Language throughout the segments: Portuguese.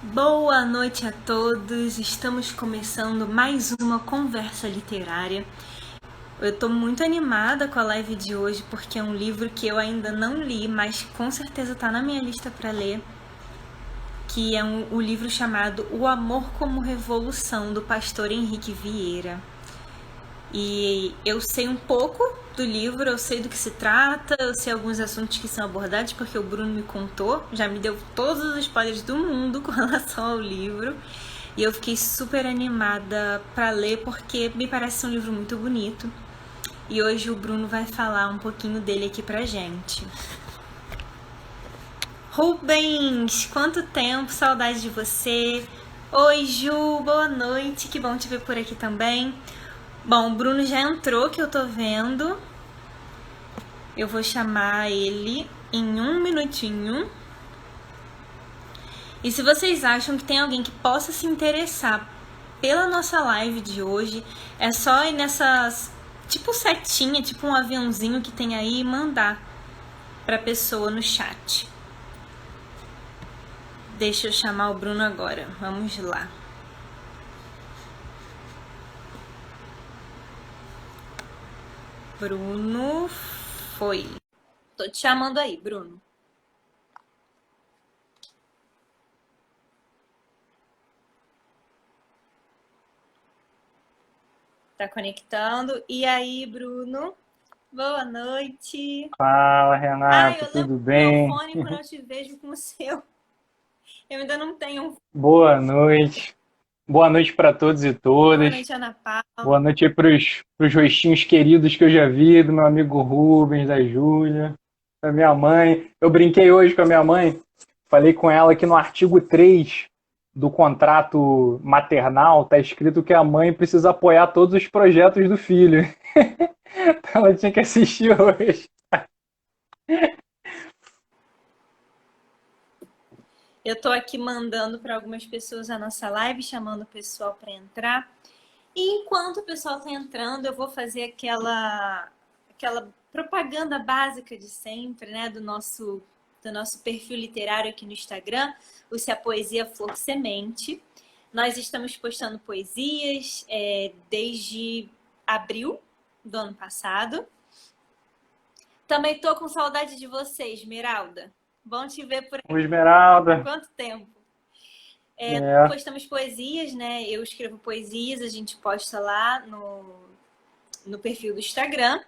Boa noite a todos, estamos começando mais uma conversa literária. Eu estou muito animada com a live de hoje porque é um livro que eu ainda não li, mas com certeza está na minha lista para ler, que é o livro chamado O Amor como Revolução, do pastor Henrique Vieira. E eu sei um pouco do livro, eu sei do que se trata, eu sei alguns assuntos que são abordados, porque o Bruno me contou, já me deu todos os spoilers do mundo com relação ao livro. E eu fiquei super animada para ler, porque me parece um livro muito bonito. E hoje o Bruno vai falar um pouquinho dele aqui pra gente. Rubens, quanto tempo, saudade de você. Oi, Ju, boa noite, que bom te ver por aqui também. Bom, o Bruno já entrou, que eu tô vendo. Eu vou chamar ele em um minutinho. E se vocês acham que tem alguém que possa se interessar pela nossa live de hoje, é só ir nessas, tipo setinha, tipo um aviãozinho que tem aí, e mandar pra pessoa no chat. Deixa eu chamar o Bruno agora. Vamos lá. Bruno foi. Tô te chamando aí, Bruno. Tá conectando. E aí, Bruno? Boa noite. Fala, Ai, Renato, eu lembro tudo do meu bem? fone quando eu te vejo com o seu. Eu ainda não tenho um. Boa noite. Boa noite para todos e Boa todas. noite, Ana Paula. Boa noite para os rostinhos queridos que eu já vi, do meu amigo Rubens, da Júlia, da minha mãe. Eu brinquei hoje com a minha mãe, falei com ela que no artigo 3 do contrato maternal está escrito que a mãe precisa apoiar todos os projetos do filho. Então ela tinha que assistir hoje. Eu tô aqui mandando para algumas pessoas a nossa live, chamando o pessoal para entrar. E enquanto o pessoal tá entrando, eu vou fazer aquela propaganda básica de sempre, né, do nosso perfil literário aqui no Instagram, o Se a Poesia For Semente. Nós estamos postando poesias desde abril do ano passado. Também tô com saudade de você, Esmeralda. Bom te ver por O aqui. Esmeralda, Quanto tempo? é, Postamos poesias, né? Eu escrevo poesias, a gente posta lá no perfil do Instagram.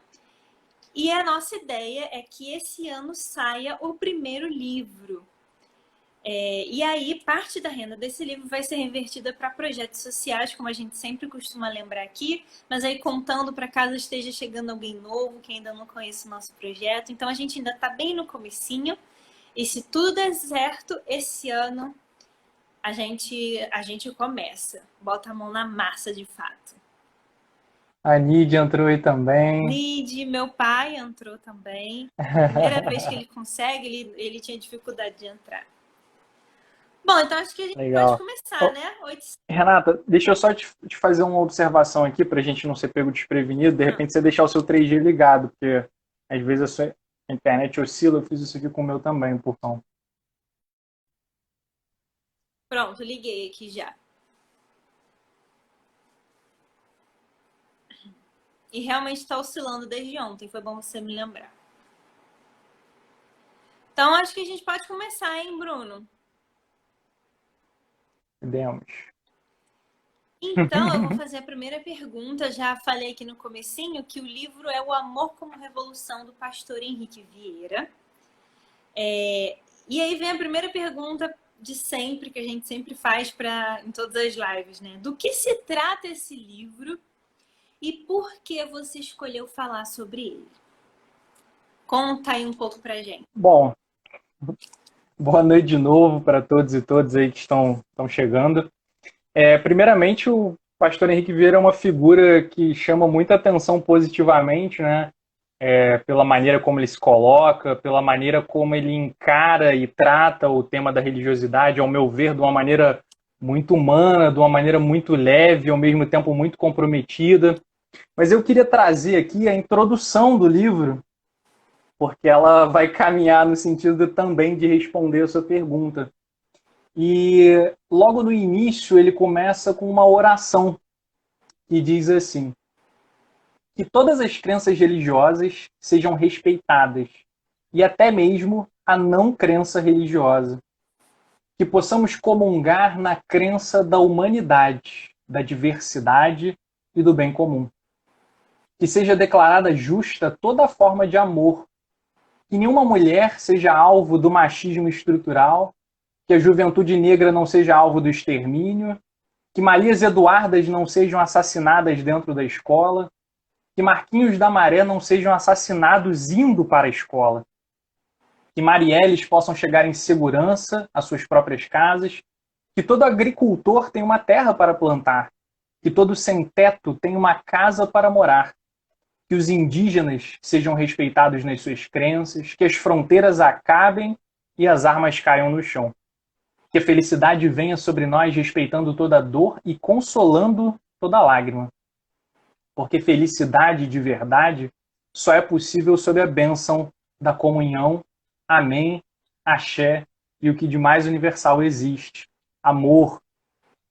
E a nossa ideia é que esse ano saia o primeiro livro. E aí, parte da renda desse livro vai ser revertida para projetos sociais, como a gente sempre costuma lembrar aqui, mas aí contando para caso esteja chegando alguém novo que ainda não conhece o nosso projeto. Então a gente ainda está bem no comecinho. E se tudo der certo, esse ano a gente começa, bota a mão na massa de fato. a Nidia entrou aí também. Nid, meu pai entrou também. Primeira vez que ele consegue, ele tinha dificuldade de entrar. Bom, então acho que a gente pode Legal. começar, Ô, né? 8. Renata, deixa eu só te fazer uma observação aqui para a gente não ser pego desprevenido. De repente você deixar o seu 3G ligado, porque às vezes a sua internet oscila. Eu fiz isso aqui com o meu também, por favor. Pronto, liguei aqui já. E realmente está oscilando desde ontem, foi bom você me lembrar. Então acho que a gente pode começar, hein, Bruno? Demos. Então, eu vou fazer a primeira pergunta. Já falei aqui no comecinho que o livro é O Amor como Revolução, do pastor Henrique Vieira. E aí vem a primeira pergunta de sempre, que a gente sempre faz em todas as lives, né? Do que se trata esse livro e por que você escolheu falar sobre ele? Conta aí um pouco pra gente. Bom, boa noite de novo para todos e todas aí que estão chegando. Primeiramente, o pastor Henrique Vieira é uma figura que chama muita atenção positivamente, né? Pela maneira como ele se coloca, pela maneira como ele encara e trata o tema da religiosidade, ao meu ver, de uma maneira muito humana, de uma maneira muito leve, ao mesmo tempo muito comprometida. Mas eu queria trazer aqui a introdução do livro, porque ela vai caminhar no sentido também de responder a sua pergunta. E logo no início ele começa com uma oração que diz assim: que todas as crenças religiosas sejam respeitadas, e até mesmo a não crença religiosa. Que possamos comungar na crença da humanidade, da diversidade e do bem comum. Que seja declarada justa toda forma de amor. Que nenhuma mulher seja alvo do machismo estrutural, que a juventude negra não seja alvo do extermínio, que Marias Eduardas não sejam assassinadas dentro da escola, que Marquinhos da Maré não sejam assassinados indo para a escola, que Marielles possam chegar em segurança às suas próprias casas, que todo agricultor tenha uma terra para plantar, que todo sem-teto tenha uma casa para morar, que os indígenas sejam respeitados nas suas crenças, que as fronteiras acabem e as armas caiam no chão. Que a felicidade venha sobre nós respeitando toda dor e consolando toda lágrima. Porque felicidade de verdade só é possível sob a bênção da comunhão. Amém, axé e o que de mais universal existe, amor.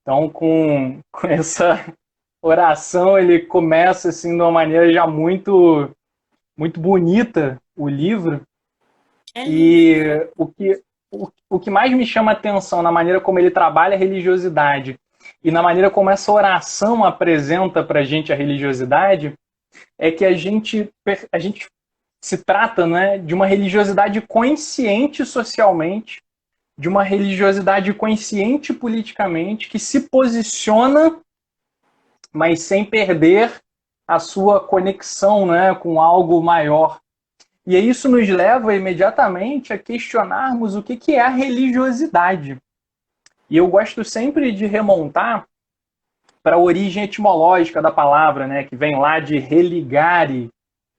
Então, com essa oração, ele começa assim, de uma maneira já muito bonita o livro. E o que mais me chama a atenção na maneira como ele trabalha a religiosidade e na maneira como essa oração apresenta para a gente a religiosidade é que a gente se trata, né, de uma religiosidade consciente socialmente, de uma religiosidade consciente politicamente, que se posiciona, mas sem perder a sua conexão, né, com algo maior. E isso nos leva imediatamente a questionarmos o que é a religiosidade. E eu gosto sempre de remontar para a origem etimológica da palavra, né, que vem lá de religare,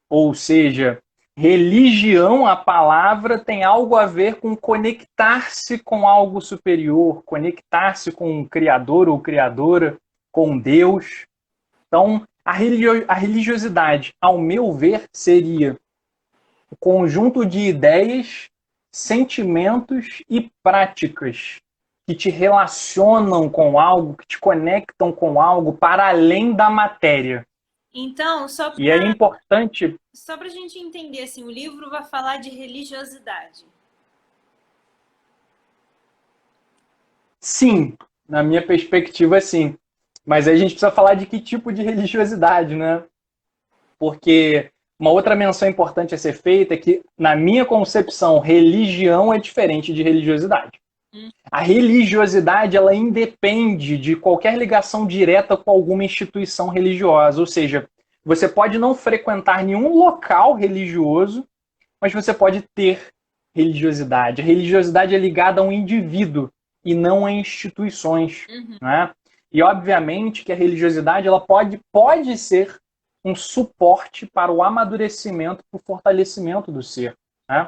ou seja, religião, a palavra, tem algo a ver com conectar-se com algo superior, conectar-se com o Criador ou Criadora, com Deus. Então, a religiosidade, ao meu ver, seria o conjunto de ideias, sentimentos e práticas que te relacionam com algo, que te conectam com algo para além da matéria. Então, E é importante... Só para a gente entender, assim, o livro vai falar de religiosidade. Sim, na minha perspectiva, sim. Mas aí a gente precisa falar de que tipo de religiosidade, né? Porque uma outra menção importante a ser feita é que, na minha concepção, religião é diferente de religiosidade. A religiosidade, ela independe de qualquer ligação direta com alguma instituição religiosa. Ou seja, você pode não frequentar nenhum local religioso, mas você pode ter religiosidade. A religiosidade é ligada a um indivíduo e não a instituições. Né? E, obviamente, que a religiosidade ela pode ser um suporte para o amadurecimento, para o fortalecimento do ser. Né?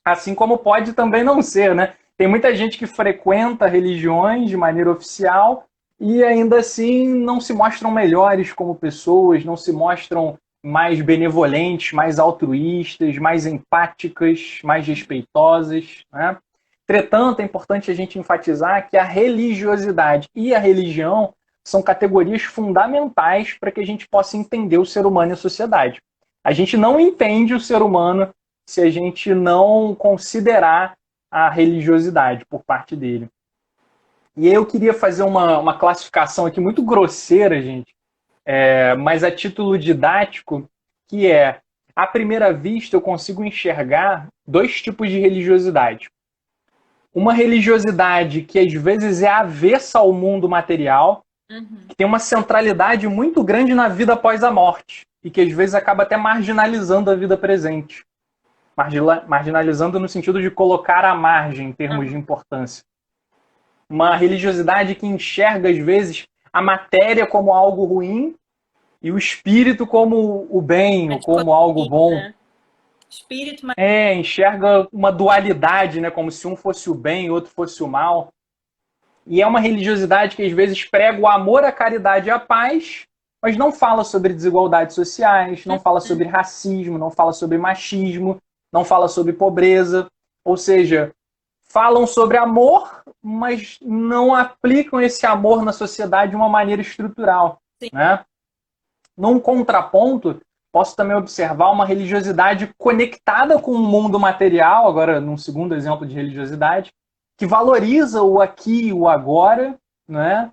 Assim como pode também não ser, né? Tem muita gente que frequenta religiões de maneira oficial e ainda assim não se mostram melhores como pessoas, não se mostram mais benevolentes, mais altruístas, mais empáticas, mais respeitosas. Né? Entretanto, é importante a gente enfatizar que a religiosidade e a religião são categorias fundamentais para que a gente possa entender o ser humano e a sociedade. A gente não entende o ser humano se a gente não considerar a religiosidade por parte dele. E aí eu queria fazer uma classificação aqui muito grosseira, gente, mas a título didático, que é, à primeira vista, eu consigo enxergar dois tipos de religiosidade. Uma religiosidade que às vezes é avessa ao mundo material, que tem uma centralidade muito grande na vida após a morte, e que às vezes acaba até marginalizando a vida presente. Marginalizando no sentido de colocar à margem em termos de importância. Uma religiosidade que enxerga, às vezes, a matéria como algo ruim e o espírito como o bem, ou como algo bom. Né? Espírito, enxerga uma dualidade, né? Como se um fosse o bem e outro fosse o mal. E é uma religiosidade que, às vezes, prega o amor, a caridade e a paz, mas não fala sobre desigualdades sociais, não fala sobre racismo, não fala sobre machismo, não fala sobre pobreza, ou seja, falam sobre amor, mas não aplicam esse amor na sociedade de uma maneira estrutural, Sim. né? Num contraponto, posso também observar uma religiosidade conectada com o mundo material, agora num segundo exemplo de religiosidade, que valoriza o aqui e o agora, né?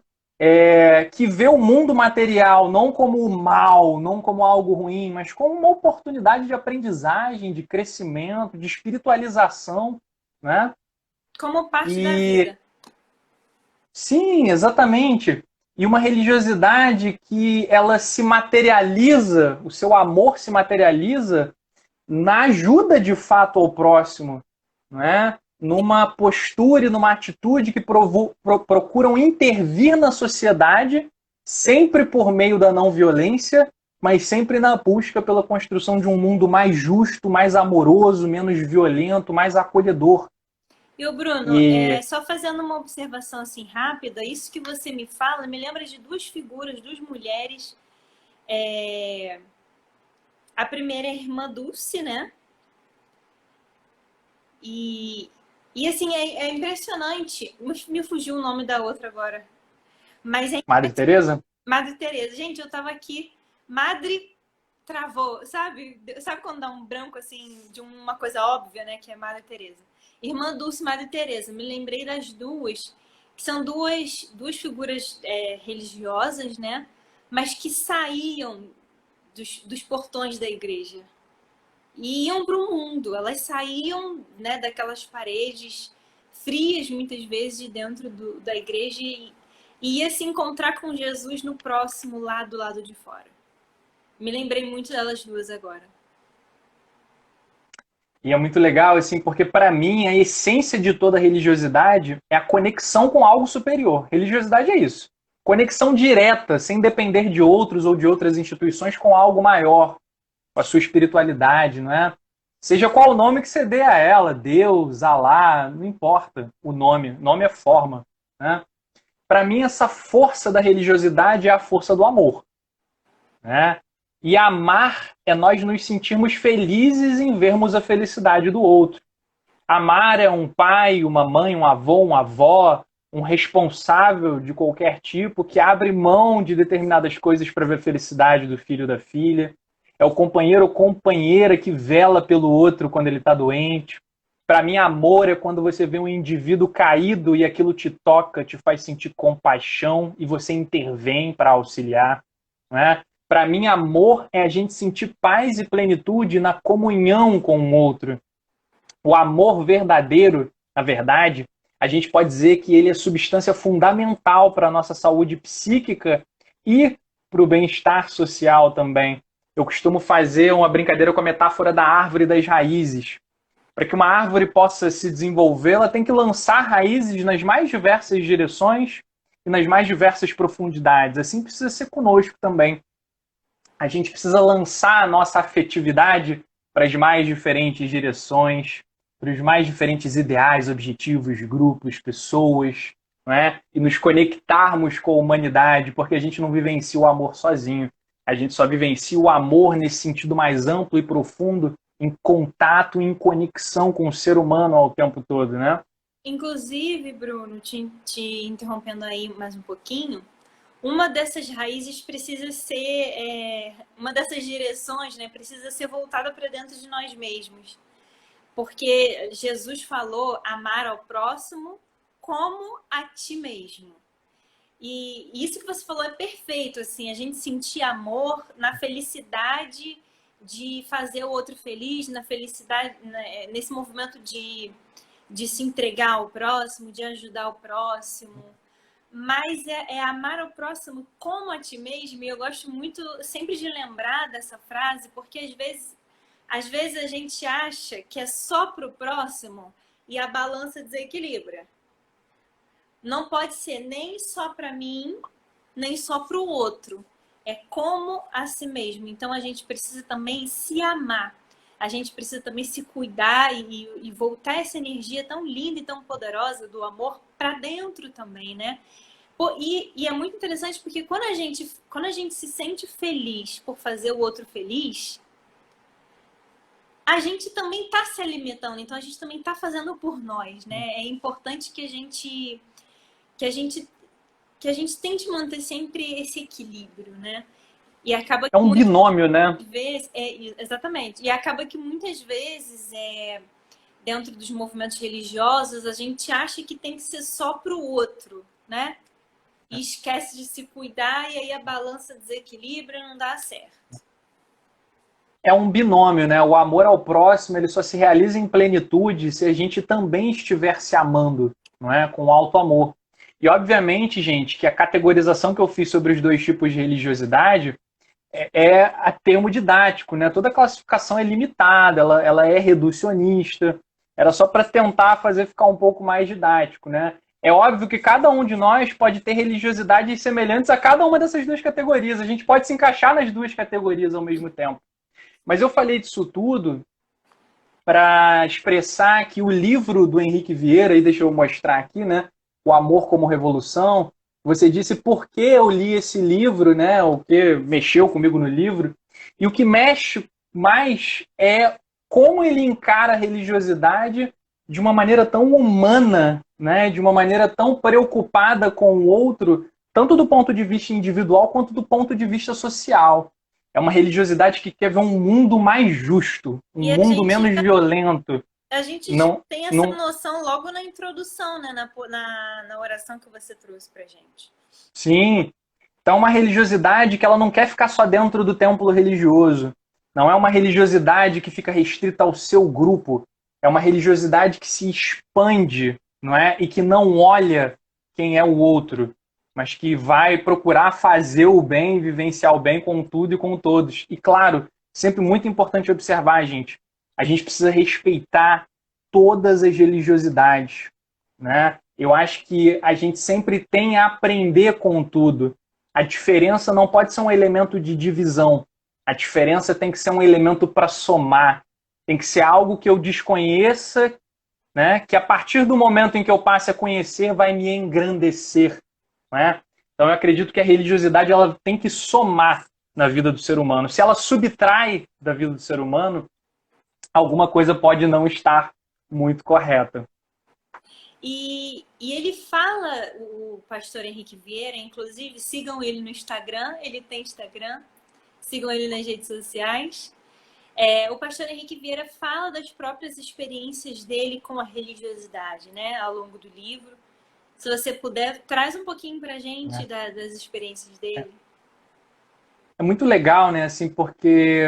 Que vê o mundo material não como mal, não como algo ruim, mas como uma oportunidade de aprendizagem, de crescimento, de espiritualização, né? Como parte da E vida. sim, exatamente. E uma religiosidade que ela se materializa, o seu amor se materializa na ajuda de fato ao próximo, né? Numa postura e numa atitude que procuram intervir na sociedade, sempre por meio da não violência, mas sempre na busca pela construção de um mundo mais justo, mais amoroso, menos violento, mais acolhedor. E o Bruno, E só fazendo uma observação assim rápida, isso que você me fala me lembra de duas figuras, duas mulheres. A primeira é a irmã Dulce, né? E, e assim, é impressionante. Me fugiu o nome da outra agora. Mas é Madre Teresa? Madre Teresa. Gente, eu tava aqui, Madre travou, sabe? Sabe quando dá um branco assim de uma coisa óbvia, né? Que é Madre Teresa. Irmã Dulce e Madre Teresa. Me lembrei das duas, que são duas figuras religiosas, né? Mas que saíam dos portões da igreja e iam para o mundo. Elas saíam, né, daquelas paredes frias, muitas vezes, de dentro da igreja e ia se encontrar com Jesus no próximo, lá do lado de fora. Me lembrei muito delas duas agora. E é muito legal, assim, porque para mim a essência de toda religiosidade é a conexão com algo superior. Religiosidade é isso. Conexão direta, sem depender de outros ou de outras instituições, com algo maior, com a sua espiritualidade, não é? Seja qual o nome que você dê a ela, Deus, Alá, não importa o nome. Nome é forma, né? Para mim, essa força da religiosidade é a força do amor, né? E amar é nós nos sentirmos felizes em vermos a felicidade do outro. Amar é um pai, uma mãe, um avô, uma avó, um responsável de qualquer tipo que abre mão de determinadas coisas para ver a felicidade do filho ou da filha. É o companheiro ou companheira que vela pelo outro quando ele está doente. Para mim, amor é quando você vê um indivíduo caído e aquilo te toca, te faz sentir compaixão e você intervém para auxiliar. Né? Para mim, amor é a gente sentir paz e plenitude na comunhão com o outro. O amor verdadeiro, na verdade, a gente pode dizer que ele é substância fundamental para a nossa saúde psíquica e para o bem-estar social também. Eu costumo fazer uma brincadeira com a metáfora da árvore das raízes. Para que uma árvore possa se desenvolver, ela tem que lançar raízes nas mais diversas direções e nas mais diversas profundidades. Assim precisa ser conosco também. A gente precisa lançar a nossa afetividade para as mais diferentes direções, para os mais diferentes ideais, objetivos, grupos, pessoas, não é? E nos conectarmos com a humanidade, porque a gente não vivencia o amor sozinho. A gente só vivencia o amor nesse sentido mais amplo e profundo, em contato, em conexão com o ser humano ao tempo todo, né? Inclusive, Bruno, te interrompendo aí mais um pouquinho, uma dessas raízes precisa ser, uma dessas direções, né, precisa ser voltada para dentro de nós mesmos. Porque Jesus falou amar ao próximo como a ti mesmo. E isso que você falou é perfeito, assim, a gente sentir amor na felicidade de fazer o outro feliz, na felicidade, né, nesse movimento de se entregar ao próximo, de ajudar o próximo. Mas é amar o próximo como a ti mesmo. E eu gosto muito sempre de lembrar dessa frase, porque às vezes a gente acha que é só para o próximo e a balança desequilibra. Não pode ser nem só para mim, nem só para o outro. É como a si mesmo. Então a gente precisa também se amar. A gente precisa também se cuidar e voltar essa energia tão linda e tão poderosa do amor para dentro também, né? E é muito interessante porque quando a gente se sente feliz por fazer o outro feliz, a gente também está se alimentando, então a gente também está fazendo por nós, né? É importante que a gente que a gente tente manter sempre esse equilíbrio, né? E acaba É que um muitas binômio, né? vezes, exatamente, e acaba que muitas vezes dentro dos movimentos religiosos a gente acha que tem que ser só para o outro, né? E esquece de se cuidar e aí a balança desequilibra e não dá certo. É um binômio, né? O amor ao próximo, ele só se realiza em plenitude se a gente também estiver se amando, não é? Com alto amor. E obviamente, gente, que a categorização que eu fiz sobre os dois tipos de religiosidade é a termo didático, né? Toda classificação é limitada, ela é reducionista. Era só para tentar fazer ficar um pouco mais didático, né? É óbvio que cada um de nós pode ter religiosidades semelhantes a cada uma dessas duas categorias. A gente pode se encaixar nas duas categorias ao mesmo tempo. Mas eu falei disso tudo para expressar que o livro do Henrique Vieira, e deixa eu mostrar aqui, né? O Amor como Revolução. Você disse por que eu li esse livro, né? O que mexeu comigo no livro. E o que mexe mais é como ele encara a religiosidade de uma maneira tão humana, né? De uma maneira tão preocupada com o outro, tanto do ponto de vista individual quanto do ponto de vista social. É uma religiosidade que quer ver um mundo mais justo, um E mundo menos violento. a gente já Não, tem essa não, noção logo na introdução, né? Na oração que você trouxe pra gente. sim. Então, é uma religiosidade que ela não quer ficar só dentro do templo religioso. Não é uma religiosidade que fica restrita ao seu grupo. É uma religiosidade que se expande, não é? E que não olha quem é o outro, mas que vai procurar fazer o bem, vivenciar o bem com tudo e com todos. E claro, sempre muito importante observar, gente, a gente precisa respeitar todas as religiosidades, né? Eu acho que a gente sempre tem a aprender com tudo. A diferença não pode ser um elemento de divisão. A diferença tem que ser um elemento para somar. Tem que ser algo que eu desconheça, né? Que a partir do momento em que eu passe a conhecer, vai me engrandecer. Né? Então eu acredito que a religiosidade ela tem que somar na vida do ser humano. Se ela subtrai da vida do ser humano, alguma coisa pode não estar muito correta. E ele fala, o pastor Henrique Vieira, inclusive, sigam ele no Instagram, ele tem Instagram, sigam ele nas redes sociais. O pastor Henrique Vieira fala das próprias experiências dele com a religiosidade, né, ao longo do livro. Se você puder, traz um pouquinho pra gente das experiências dele. É muito legal, né, assim, porque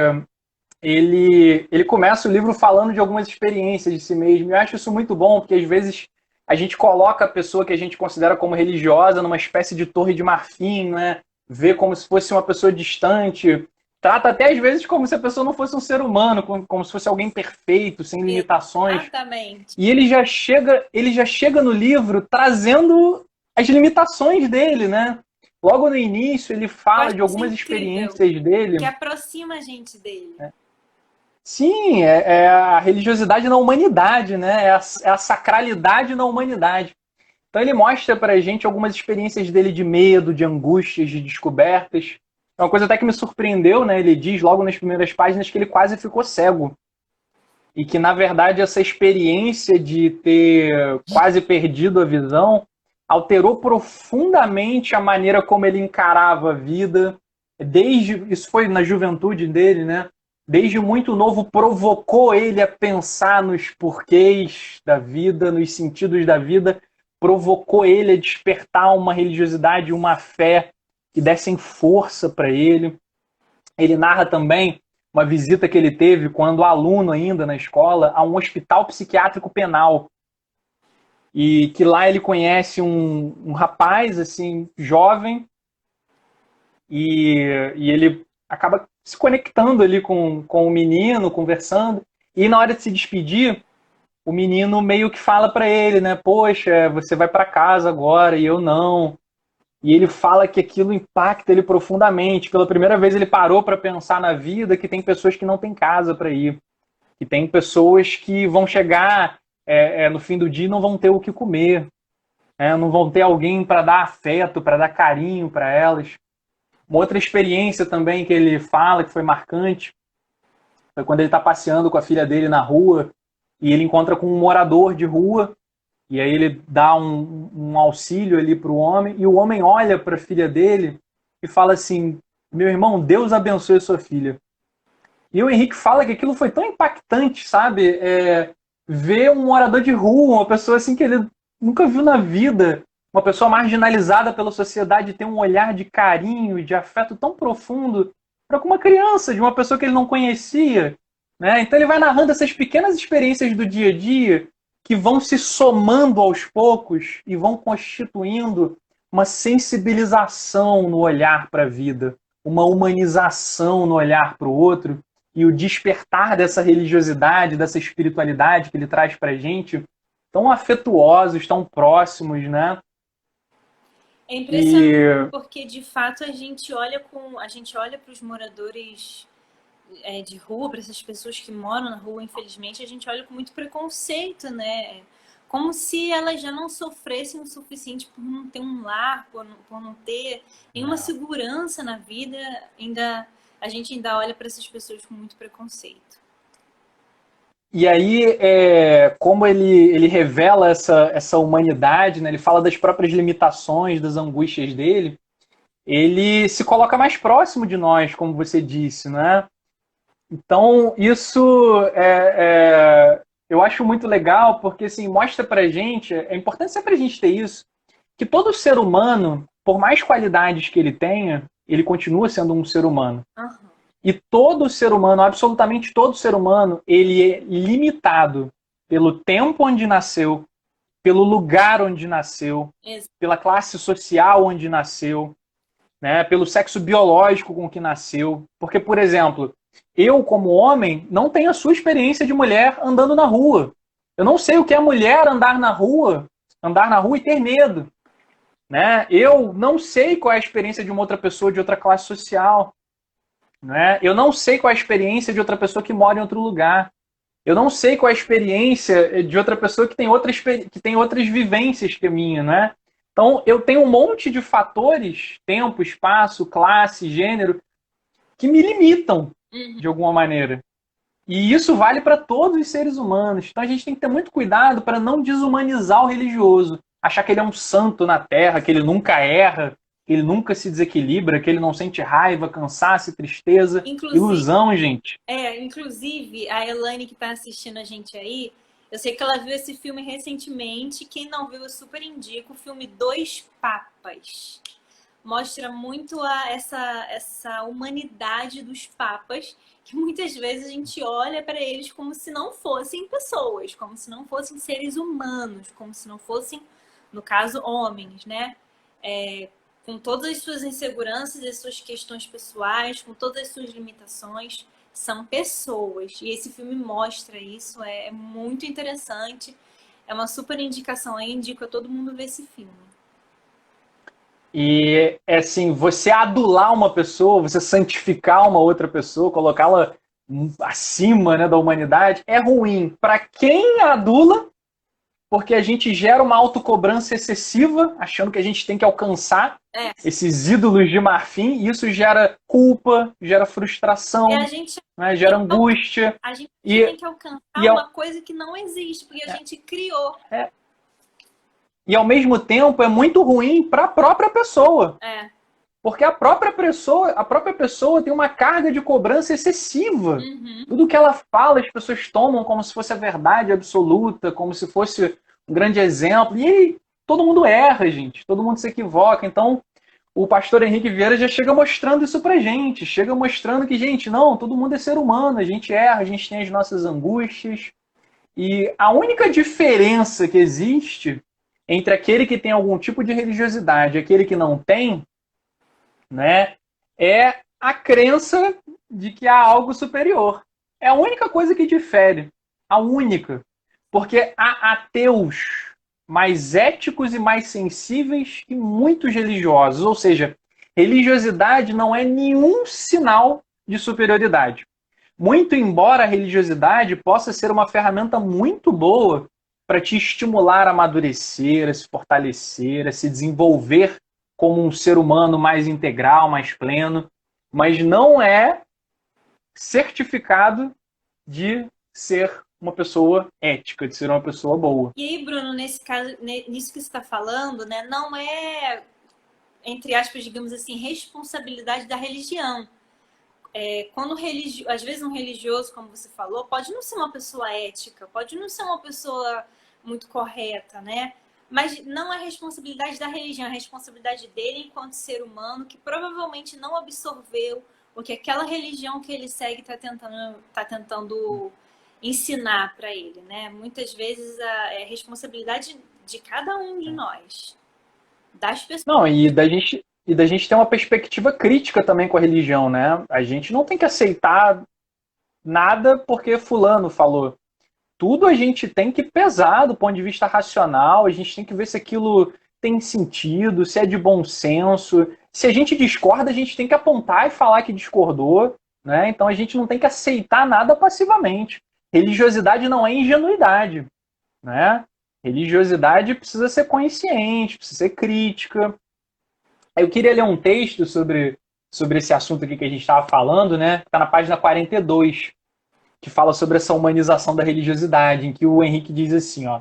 ele começa o livro falando de algumas experiências de si mesmo. Eu acho isso muito bom, porque às vezes a gente coloca a pessoa que a gente considera como religiosa numa espécie de torre de marfim, né? Vê como se fosse uma pessoa distante. Trata até às vezes como se a pessoa não fosse um ser humano, como se fosse alguém perfeito, sem limitações. Exatamente. E ele já chega no livro trazendo as limitações dele, né? Logo no início ele fala de algumas experiências dele. Que aproxima a gente dele. Sim, é a religiosidade na humanidade, né? É a sacralidade na humanidade. Então ele mostra pra gente algumas experiências dele de medo, de angústias, de descobertas. É uma coisa até que me surpreendeu, né? Ele diz logo nas primeiras páginas que ele quase ficou cego. E que, na verdade, essa experiência de ter quase perdido a visão alterou profundamente a maneira como ele encarava a vida. Isso foi na juventude dele, né? Desde muito novo, provocou ele a pensar nos porquês da vida, nos sentidos da vida, provocou ele a despertar uma religiosidade, uma fé que dessem força para ele. Ele narra também uma visita que ele teve quando aluno ainda na escola a um hospital psiquiátrico penal. E que lá ele conhece um rapaz, assim, jovem, e ele acaba se conectando ali com o menino, conversando. E na hora de se despedir, o menino meio que fala para ele, né? Poxa, você vai para casa agora e eu não. E ele fala que aquilo impacta ele profundamente. Pela primeira vez ele parou para pensar na vida que tem pessoas que não têm casa para ir. Que tem pessoas que vão chegar no fim do dia e não vão ter o que comer. Não vão ter alguém para dar afeto, para dar carinho para elas. Uma outra experiência também que ele fala, que foi marcante, Foi quando ele está passeando com a filha dele na rua e ele encontra com um morador de rua e aí ele dá um auxílio ali para o homem e o homem olha para a filha dele e fala assim, meu irmão, Deus abençoe a sua filha. E o Henrique fala que aquilo foi tão impactante, sabe? Ver um morador de rua, uma pessoa assim que ele nunca viu na vida, uma pessoa marginalizada pela sociedade ter um olhar de carinho e de afeto tão profundo para com uma criança, de uma pessoa que ele não conhecia, né? Então ele vai narrando essas pequenas experiências do dia a dia que vão se somando aos poucos e vão constituindo uma sensibilização no olhar para a vida, uma humanização no olhar para o outro e o despertar dessa religiosidade, dessa espiritualidade que ele traz para a gente, tão afetuosos, tão próximos, né? É impressionante porque, de fato, a gente olha para os moradores de rua, para essas pessoas que moram na rua, infelizmente, a gente olha com muito preconceito, né? Como se elas já não sofressem o suficiente por não ter um lar, por não ter nenhuma segurança na vida, a gente ainda olha para essas pessoas com muito preconceito. E aí, como ele revela essa humanidade, né? Ele fala das próprias limitações, das angústias dele, ele se coloca mais próximo de nós, como você disse, né? Então, isso eu acho muito legal, porque assim, mostra pra gente, é importante sempre a gente ter isso, que todo ser humano, por mais qualidades que ele tenha, ele continua sendo um ser humano. Uhum. E todo ser humano, absolutamente todo ser humano, ele é limitado pelo tempo onde nasceu, pelo lugar onde nasceu, pela classe social onde nasceu, né, pelo sexo biológico com que nasceu. Porque, por exemplo, eu, como homem, não tenho a sua experiência de mulher andando na rua. Eu não sei o que é mulher andar na rua e ter medo. Né? Eu não sei qual é a experiência de uma outra pessoa de outra classe social. Né? Eu não sei qual é a experiência de outra pessoa que mora em outro lugar. Eu não sei qual é a experiência de outra pessoa que tem outras vivências que a minha. Né? Então, eu tenho um monte de fatores, tempo, espaço, classe, gênero, que me limitam de alguma maneira. E isso vale para todos os seres humanos. Então, a gente tem que ter muito cuidado para não desumanizar o religioso. Achar que ele é um santo na Terra, que ele nunca erra, que ele nunca se desequilibra, que ele não sente raiva, cansaço, tristeza, ilusão, gente. Inclusive, a Elaine que está assistindo a gente aí, eu sei que ela viu esse filme recentemente. Quem não viu, eu super indico o filme Dois Papas. Mostra muito essa humanidade dos papas, que muitas vezes a gente olha para eles como se não fossem pessoas, como se não fossem seres humanos, como se não fossem, no caso, homens, né? Com todas as suas inseguranças, as suas questões pessoais, com todas as suas limitações, são pessoas. E esse filme mostra isso, é muito interessante. É uma super indicação aí, indico a todo mundo ver esse filme. E é assim, você adular uma pessoa, você santificar uma outra pessoa, colocá-la acima, né, da humanidade, é ruim para quem adula, porque a gente gera uma autocobrança excessiva, achando que a gente tem que alcançar esses ídolos de marfim, e isso gera culpa, gera frustração, né, gera angústia. A gente tem que alcançar uma coisa que não existe, porque a gente criou. E ao mesmo tempo é muito ruim para a própria pessoa. Porque a própria pessoa tem uma carga de cobrança excessiva. Tudo que ela fala, as pessoas tomam como se fosse a verdade absoluta, como se fosse um grande exemplo. E aí, todo mundo erra, gente. Todo mundo se equivoca. Então, o pastor Henrique Vieira já chega mostrando isso pra gente. Chega mostrando que, gente, não, todo mundo é ser humano. A gente erra, a gente tem as nossas angústias. E a única diferença que existe entre aquele que tem algum tipo de religiosidade e aquele que não tem, né, é a crença de que há algo superior. É a única coisa que difere. A única. Porque há ateus mais éticos e mais sensíveis que muitos religiosos. Ou seja, religiosidade não é nenhum sinal de superioridade. Muito embora a religiosidade possa ser uma ferramenta muito boa para te estimular a amadurecer, a se fortalecer, a se desenvolver como um ser humano mais integral, mais pleno, mas não é certificado de ser uma pessoa ética, de ser uma pessoa boa. E aí, Bruno, nesse caso, nisso que você está falando, né, não é, entre aspas, digamos assim, responsabilidade da religião. Quando às vezes um religioso, como você falou, pode não ser uma pessoa ética, pode não ser uma pessoa muito correta, né? Mas não é responsabilidade da religião, é responsabilidade dele enquanto ser humano que provavelmente não absorveu o que aquela religião que ele segue tá tentando ensinar para ele, né? Muitas vezes é responsabilidade de cada um de nós, das pessoas. Não, e da gente ter uma perspectiva crítica também com a religião, né? A gente não tem que aceitar nada porque fulano falou. Tudo a gente tem que pesar do ponto de vista racional, a gente tem que ver se aquilo tem sentido, se é de bom senso. Se a gente discorda, a gente tem que apontar e falar que discordou, né? Então a gente não tem que aceitar nada passivamente. Religiosidade não é ingenuidade, né? Religiosidade precisa ser consciente, precisa ser crítica. Eu queria ler um texto sobre esse assunto aqui que a gente estava falando, né? Está na página 42, que fala sobre essa humanização da religiosidade, em que o Henrique diz assim, ó: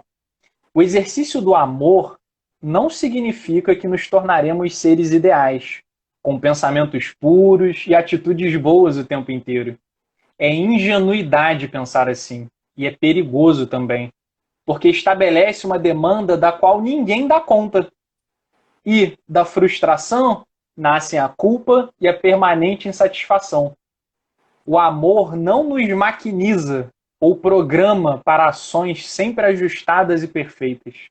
o exercício do amor não significa que nos tornaremos seres ideais, com pensamentos puros e atitudes boas o tempo inteiro. É ingenuidade pensar assim, e é perigoso também, porque estabelece uma demanda da qual ninguém dá conta. E da frustração nascem a culpa e a permanente insatisfação. O amor não nos maquiniza ou programa para ações sempre ajustadas e perfeitas.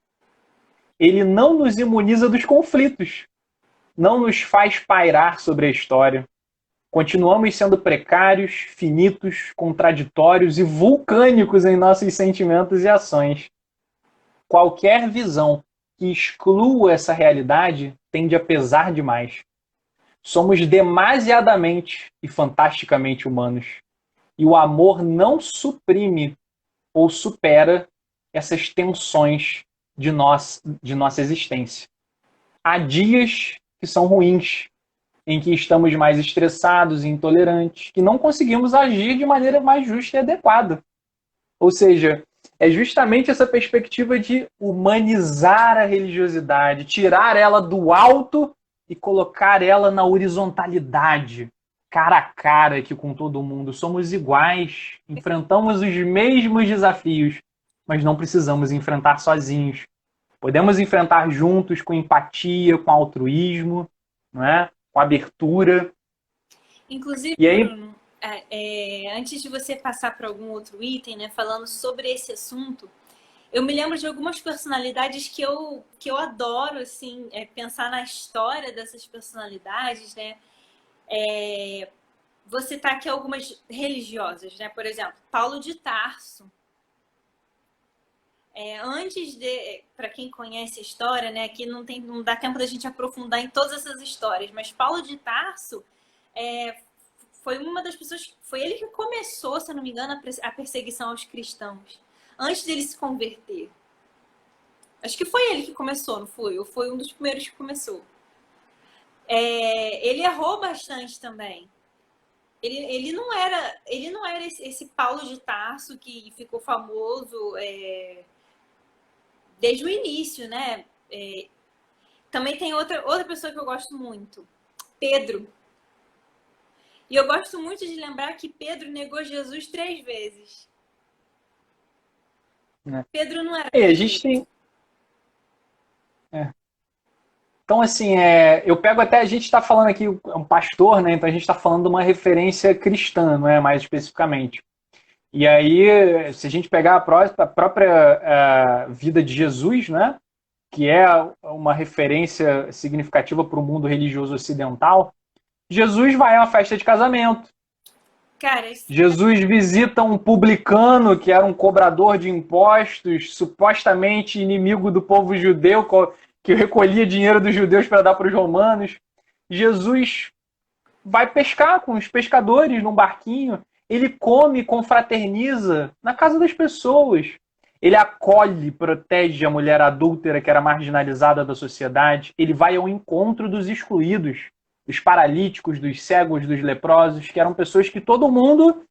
Ele não nos imuniza dos conflitos, não nos faz pairar sobre a história. Continuamos sendo precários, finitos, contraditórios e vulcânicos em nossos sentimentos e ações. Qualquer visão que exclua essa realidade tende a pesar demais. Somos demasiadamente e fantasticamente humanos. E o amor não suprime ou supera essas tensões de nossa existência. Há dias que são ruins, em que estamos mais estressados e intolerantes, que não conseguimos agir de maneira mais justa e adequada. Ou seja, é justamente essa perspectiva de humanizar a religiosidade, tirar ela do alto e colocar ela na horizontalidade, cara a cara aqui com todo mundo. Somos iguais, enfrentamos os mesmos desafios, mas não precisamos enfrentar sozinhos. Podemos enfrentar juntos com empatia, com altruísmo, não é? Com abertura. Inclusive, E aí, Bruno, antes de você passar para algum outro item, né, falando sobre esse assunto, eu me lembro de algumas personalidades que eu adoro, assim, pensar na história dessas personalidades, né? Vou citar aqui algumas religiosas, né? Por exemplo, Paulo de Tarso. Para quem conhece a história, né? Aqui não dá tempo da gente aprofundar em todas essas histórias, mas Paulo de Tarso foi uma das pessoas, foi ele que começou, se eu não me engano, a perseguição aos cristãos, antes dele se converter. Acho que foi ele que começou, não foi? Ou foi um dos primeiros que começou. Ele errou bastante também. Ele não era esse Paulo de Tarso que ficou famoso desde o início, né? Também tem outra pessoa que eu gosto muito, Pedro. E eu gosto muito de lembrar que Pedro negou Jesus 3 vezes. Pedro não era. a gente tem. Então, assim, eu pego até, a gente está falando aqui, um pastor, né? Então a gente está falando de uma referência cristã, não é? Mais especificamente. E aí, se a gente pegar a própria vida de Jesus, né? Que é uma referência significativa para o mundo religioso ocidental, Jesus vai a uma festa de casamento. Cara, Jesus visita um publicano que era um cobrador de impostos, supostamente inimigo do povo judeu, que recolhia dinheiro dos judeus para dar para os romanos. Jesus vai pescar com os pescadores num barquinho. Ele come, confraterniza na casa das pessoas. Ele acolhe, protege a mulher adúltera que era marginalizada da sociedade. Ele vai ao encontro dos excluídos, dos paralíticos, dos cegos, dos leprosos, que eram pessoas que todo mundo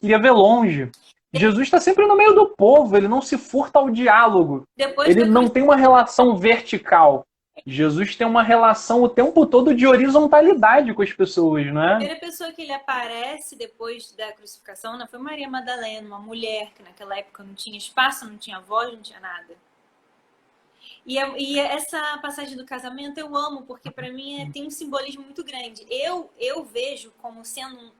queria ver longe. Jesus está sempre no meio do povo, ele não se furta ao diálogo. Depois Ele da não tem uma relação vertical. Jesus tem uma relação o tempo todo de horizontalidade com as pessoas, não é? primeira pessoa que ele aparece depois da crucificação, né, foi Maria Madalena, uma mulher que naquela época não tinha espaço, não tinha voz, não tinha nada. E essa passagem do casamento eu amo, porque para mim tem um simbolismo muito grande. Eu vejo como sendo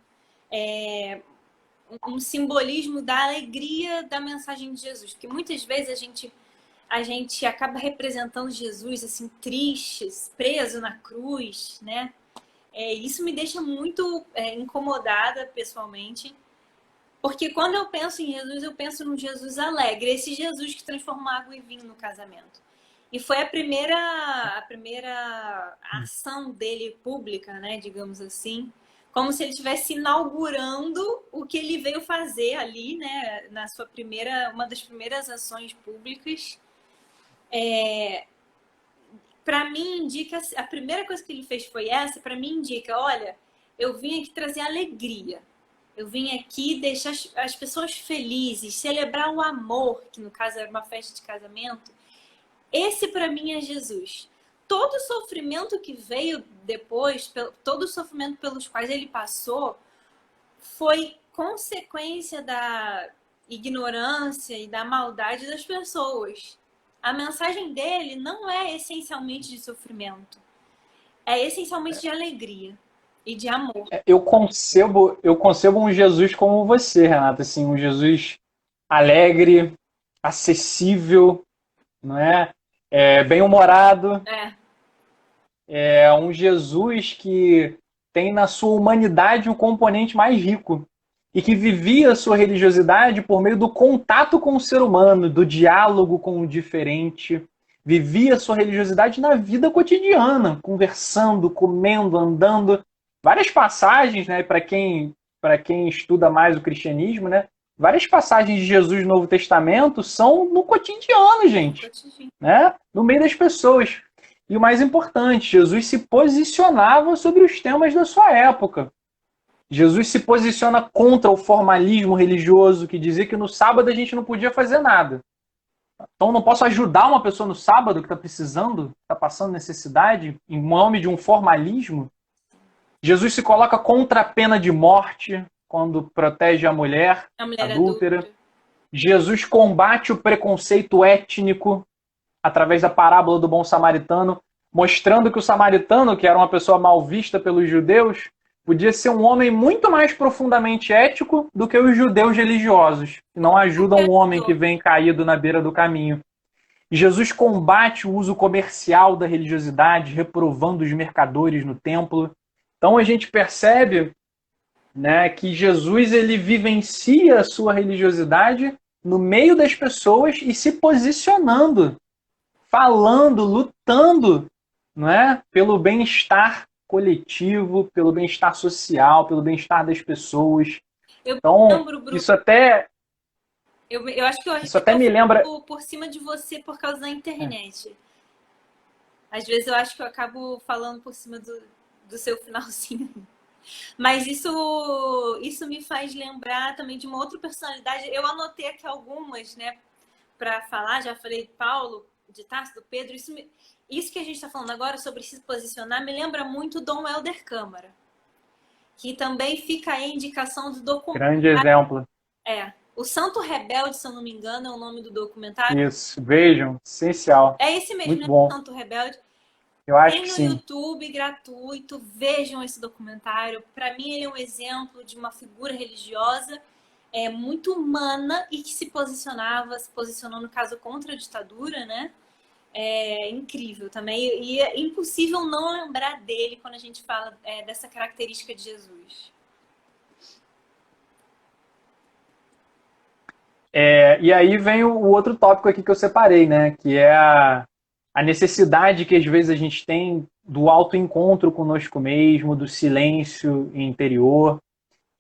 um simbolismo da alegria da mensagem de Jesus, porque muitas vezes a gente acaba representando Jesus assim triste, preso na cruz, né? Isso me deixa muito incomodada pessoalmente, porque quando eu penso em Jesus, eu penso num Jesus alegre, esse Jesus que transforma água em vinho no casamento. E foi a primeira ação dele pública, né, digamos assim, como se ele estivesse inaugurando o que ele veio fazer ali, né, na sua uma das primeiras ações públicas. Para mim indica, a primeira coisa que ele fez foi essa, para mim indica, olha, eu vim aqui trazer alegria. Eu vim aqui deixar as pessoas felizes, celebrar o amor, que no caso era uma festa de casamento. Esse para mim é Jesus. Todo o sofrimento que veio depois, todo o sofrimento pelos quais ele passou, foi consequência da ignorância e da maldade das pessoas. A mensagem dele não é essencialmente de sofrimento, é essencialmente de alegria e de amor. Eu concebo um Jesus como você, Renata, assim, um Jesus alegre, acessível, não é? Bem-humorado. É um Jesus que tem na sua humanidade o componente mais rico e que vivia a sua religiosidade por meio do contato com o ser humano, do diálogo com o diferente. Vivia a sua religiosidade na vida cotidiana, conversando, comendo, andando. Várias passagens, né, para quem estuda mais o cristianismo, né, várias passagens de Jesus no Novo Testamento são no cotidiano, gente, né, no meio das pessoas. E o mais importante, Jesus se posicionava sobre os temas da sua época. Jesus se posiciona contra o formalismo religioso que dizia que no sábado a gente não podia fazer nada. Então não posso ajudar uma pessoa no sábado que está precisando, está passando necessidade, em nome de um formalismo. Jesus se coloca contra a pena de morte quando protege a mulher adúltera. Jesus combate o preconceito étnico através da parábola do bom samaritano, mostrando que o samaritano, que era uma pessoa mal vista pelos judeus, podia ser um homem muito mais profundamente ético do que os judeus religiosos, que não ajudam um homem que vem caído na beira do caminho. Jesus combate o uso comercial da religiosidade, reprovando os mercadores no templo. Então a gente percebe, né, que Jesus ele vivencia a sua religiosidade no meio das pessoas e se posicionando, falando, lutando, não é, pelo bem-estar coletivo, pelo bem-estar social, pelo bem-estar das pessoas. Então, isso até... Eu acho que isso até me lembra por cima de você por causa da internet. Às vezes eu acho que eu acabo falando por cima do seu finalzinho. Mas isso me faz lembrar também de uma outra personalidade. Eu anotei aqui algumas, né, para falar. Já falei de Paulo, de Tarso, do Pedro. Isso que a gente está falando agora sobre se posicionar me lembra muito Dom Helder Câmara, que também fica aí a indicação do documentário. Grande exemplo. O Santo Rebelde, se eu não me engano, é o nome do documentário. Isso, vejam, essencial. É esse mesmo, muito né? Bom. Santo Rebelde. Eu acho Tem que no sim. YouTube, gratuito, vejam esse documentário. Para mim, ele é um exemplo de uma figura religiosa muito humana e que se posicionou, no caso, contra a ditadura, né? É incrível também. E é impossível não lembrar dele quando a gente fala dessa característica de Jesus. E aí vem o outro tópico aqui que eu separei, né? Que é a necessidade que às vezes a gente tem do autoencontro conosco mesmo, do silêncio interior.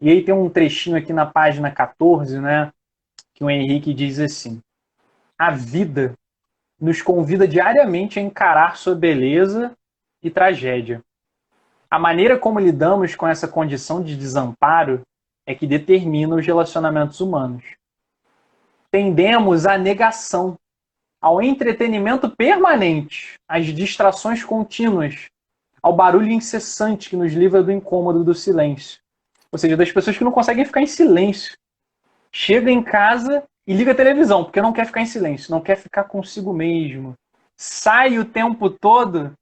E aí tem um trechinho aqui na página 14, né? Que o Henrique diz assim: a vida nos convida diariamente a encarar sua beleza e tragédia. A maneira como lidamos com essa condição de desamparo é que determina os relacionamentos humanos. Tendemos à negação, ao entretenimento permanente, às distrações contínuas, ao barulho incessante que nos livra do incômodo do silêncio. Ou seja, das pessoas que não conseguem ficar em silêncio. Chega em casa e liga a televisão, porque não quer ficar em silêncio, não quer ficar consigo mesmo. Sai o tempo todo,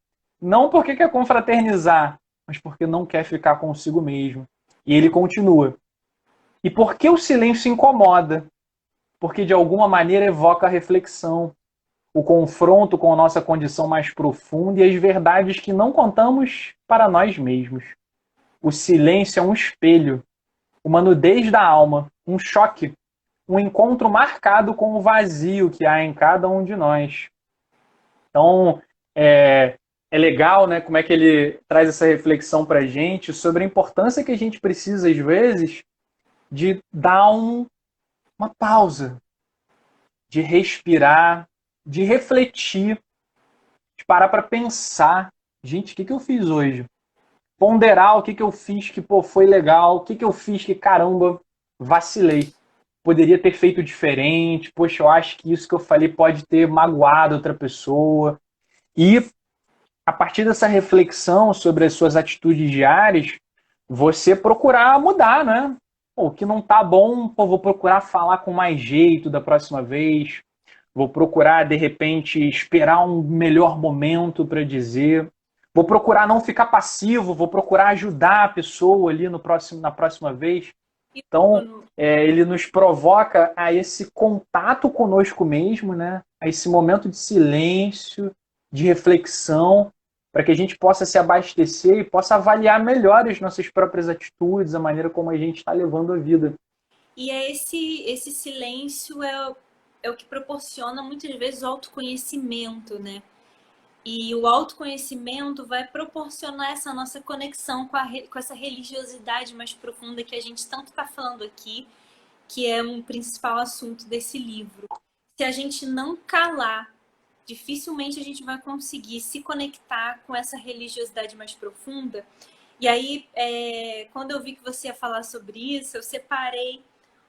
não porque quer confraternizar, mas porque não quer ficar consigo mesmo. E ele continua. E por que o silêncio incomoda? Porque de alguma maneira evoca a reflexão, o confronto com a nossa condição mais profunda e as verdades que não contamos para nós mesmos. O silêncio é um espelho, uma nudez da alma, um choque, um encontro marcado com o vazio que há em cada um de nós. Então, é legal, né, como é que ele traz essa reflexão para a gente sobre a importância que a gente precisa, às vezes, de dar uma pausa, de respirar, de refletir, de parar para pensar. Gente, o que eu fiz hoje? Ponderar o que eu fiz que foi legal, o que eu fiz que, caramba, vacilei. Poderia ter feito diferente, poxa, eu acho que isso que eu falei pode ter magoado outra pessoa. E a partir dessa reflexão sobre as suas atitudes diárias, você procurar mudar, né? O que não tá bom, vou procurar falar com mais jeito da próxima vez. Vou procurar, de repente, esperar um melhor momento para dizer. Vou procurar não ficar passivo, vou procurar ajudar a pessoa ali na próxima vez. Então, ele nos provoca a esse contato conosco mesmo, né? A esse momento de silêncio, de reflexão, para que a gente possa se abastecer e possa avaliar melhor as nossas próprias atitudes, a maneira como a gente está levando a vida. E é esse silêncio é o que proporciona muitas vezes o autoconhecimento, né? E o autoconhecimento vai proporcionar essa nossa conexão com essa religiosidade mais profunda que a gente tanto está falando aqui, que é um principal assunto desse livro. Se a gente não calar, dificilmente a gente vai conseguir se conectar com essa religiosidade mais profunda. E aí, quando eu vi que você ia falar sobre isso, eu separei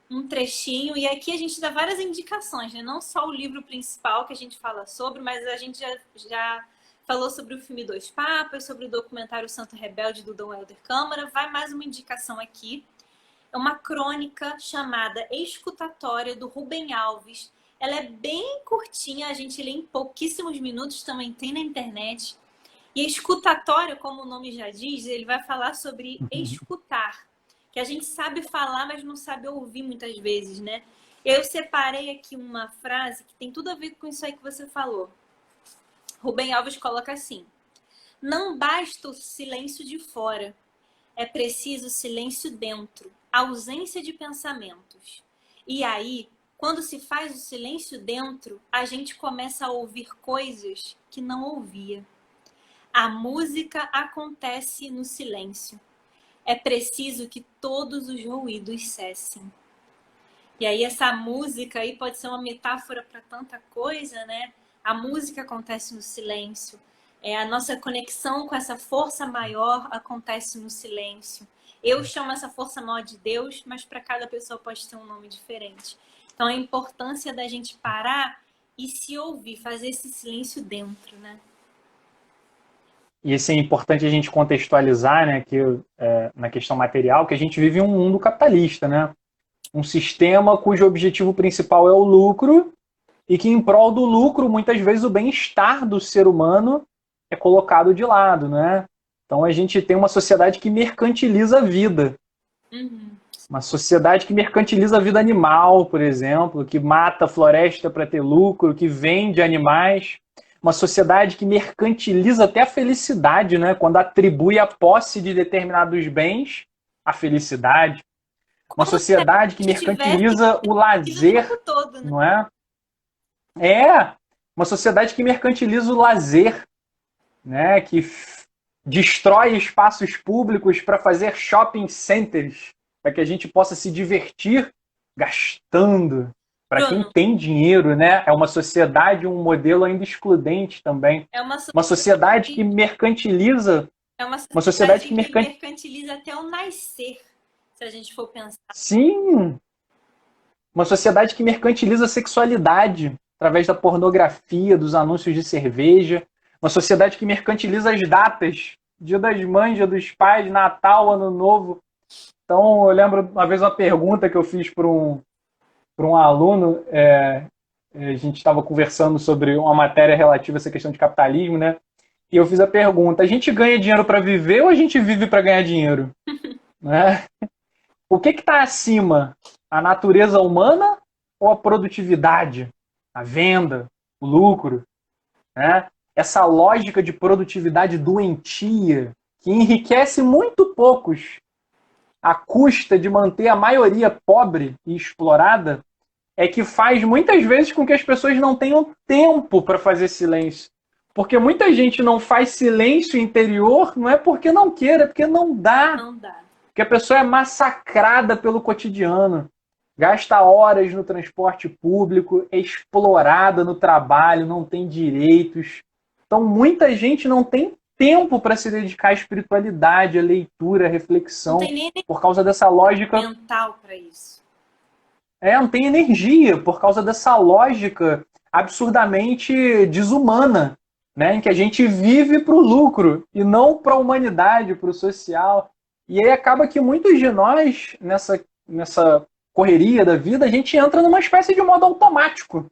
um trechinho, e aqui a gente dá várias indicações, né? Não só o livro principal que a gente fala sobre, mas a gente já falou sobre o filme Dois Papas, sobre o documentário Santo Rebelde do Dom Helder Câmara. Vai mais uma indicação aqui. É uma crônica chamada Escutatória, do Rubem Alves. Ela é bem curtinha, a gente lê em pouquíssimos minutos, também tem na internet. E escutatório, como o nome já diz, ele vai falar sobre escutar, que a gente sabe falar, mas não sabe ouvir muitas vezes, né? Eu separei aqui uma frase que tem tudo a ver com isso aí que você falou. Rubem Alves coloca assim: não basta o silêncio de fora, é preciso silêncio dentro, ausência de pensamentos. E aí, quando se faz o silêncio dentro, a gente começa a ouvir coisas que não ouvia. A música acontece no silêncio. É preciso que todos os ruídos cessem. E aí essa música aí pode ser uma metáfora para tanta coisa, né? A música acontece no silêncio. A nossa conexão com essa força maior acontece no silêncio. Eu chamo essa força maior de Deus, mas para cada pessoa pode ter um nome diferente. Então a importância da gente parar e se ouvir, fazer esse silêncio dentro, né? E isso é importante a gente contextualizar, né, que, na questão material, que a gente vive em um mundo capitalista, né? Um sistema cujo objetivo principal é o lucro e que, em prol do lucro, muitas vezes o bem-estar do ser humano é colocado de lado, né? Então a gente tem uma sociedade que mercantiliza a vida. Uma sociedade que mercantiliza a vida animal, por exemplo, que mata a floresta para ter lucro, que vende animais. Uma sociedade que mercantiliza até a felicidade, né? Quando atribui a posse de determinados bens à felicidade. Uma sociedade que mercantiliza o lazer, não é? Uma sociedade que mercantiliza o lazer, né? Que destrói espaços públicos para fazer shopping centers, para que a gente possa se divertir gastando. Para quem tem dinheiro, né? É uma sociedade, um modelo ainda excludente também. É uma sociedade que mercantiliza. É uma sociedade que mercantiliza até o nascer. Se a gente for pensar. Sim, uma sociedade que mercantiliza a sexualidade através da pornografia, dos anúncios de cerveja. Uma sociedade que mercantiliza as datas. Dia das Mães, Dia dos Pais, Natal, Ano Novo. Então, eu lembro uma vez uma pergunta que eu fiz para um aluno. A gente estava conversando sobre uma matéria relativa a essa questão de capitalismo, né? E eu fiz a pergunta: a gente ganha dinheiro para viver ou a gente vive para ganhar dinheiro? Né? O que está acima? A natureza humana ou a produtividade? A venda, o lucro? Né? Essa lógica de produtividade doentia que enriquece muito poucos à custa de manter a maioria pobre e explorada é que faz muitas vezes com que as pessoas não tenham tempo para fazer silêncio. Porque muita gente não faz silêncio interior, não é porque não queira, é porque não dá. Não dá. Porque a pessoa é massacrada pelo cotidiano, gasta horas no transporte público, é explorada no trabalho, não tem direitos. Então, muita gente não tem tempo para se dedicar à espiritualidade, à leitura, à reflexão, não tem nem por causa dessa lógica mental para isso. Não tem energia, por causa dessa lógica absurdamente desumana, né? Em que a gente vive para o lucro e não para a humanidade, para o social. E aí acaba que muitos de nós, nessa correria da vida, a gente entra numa espécie de modo automático,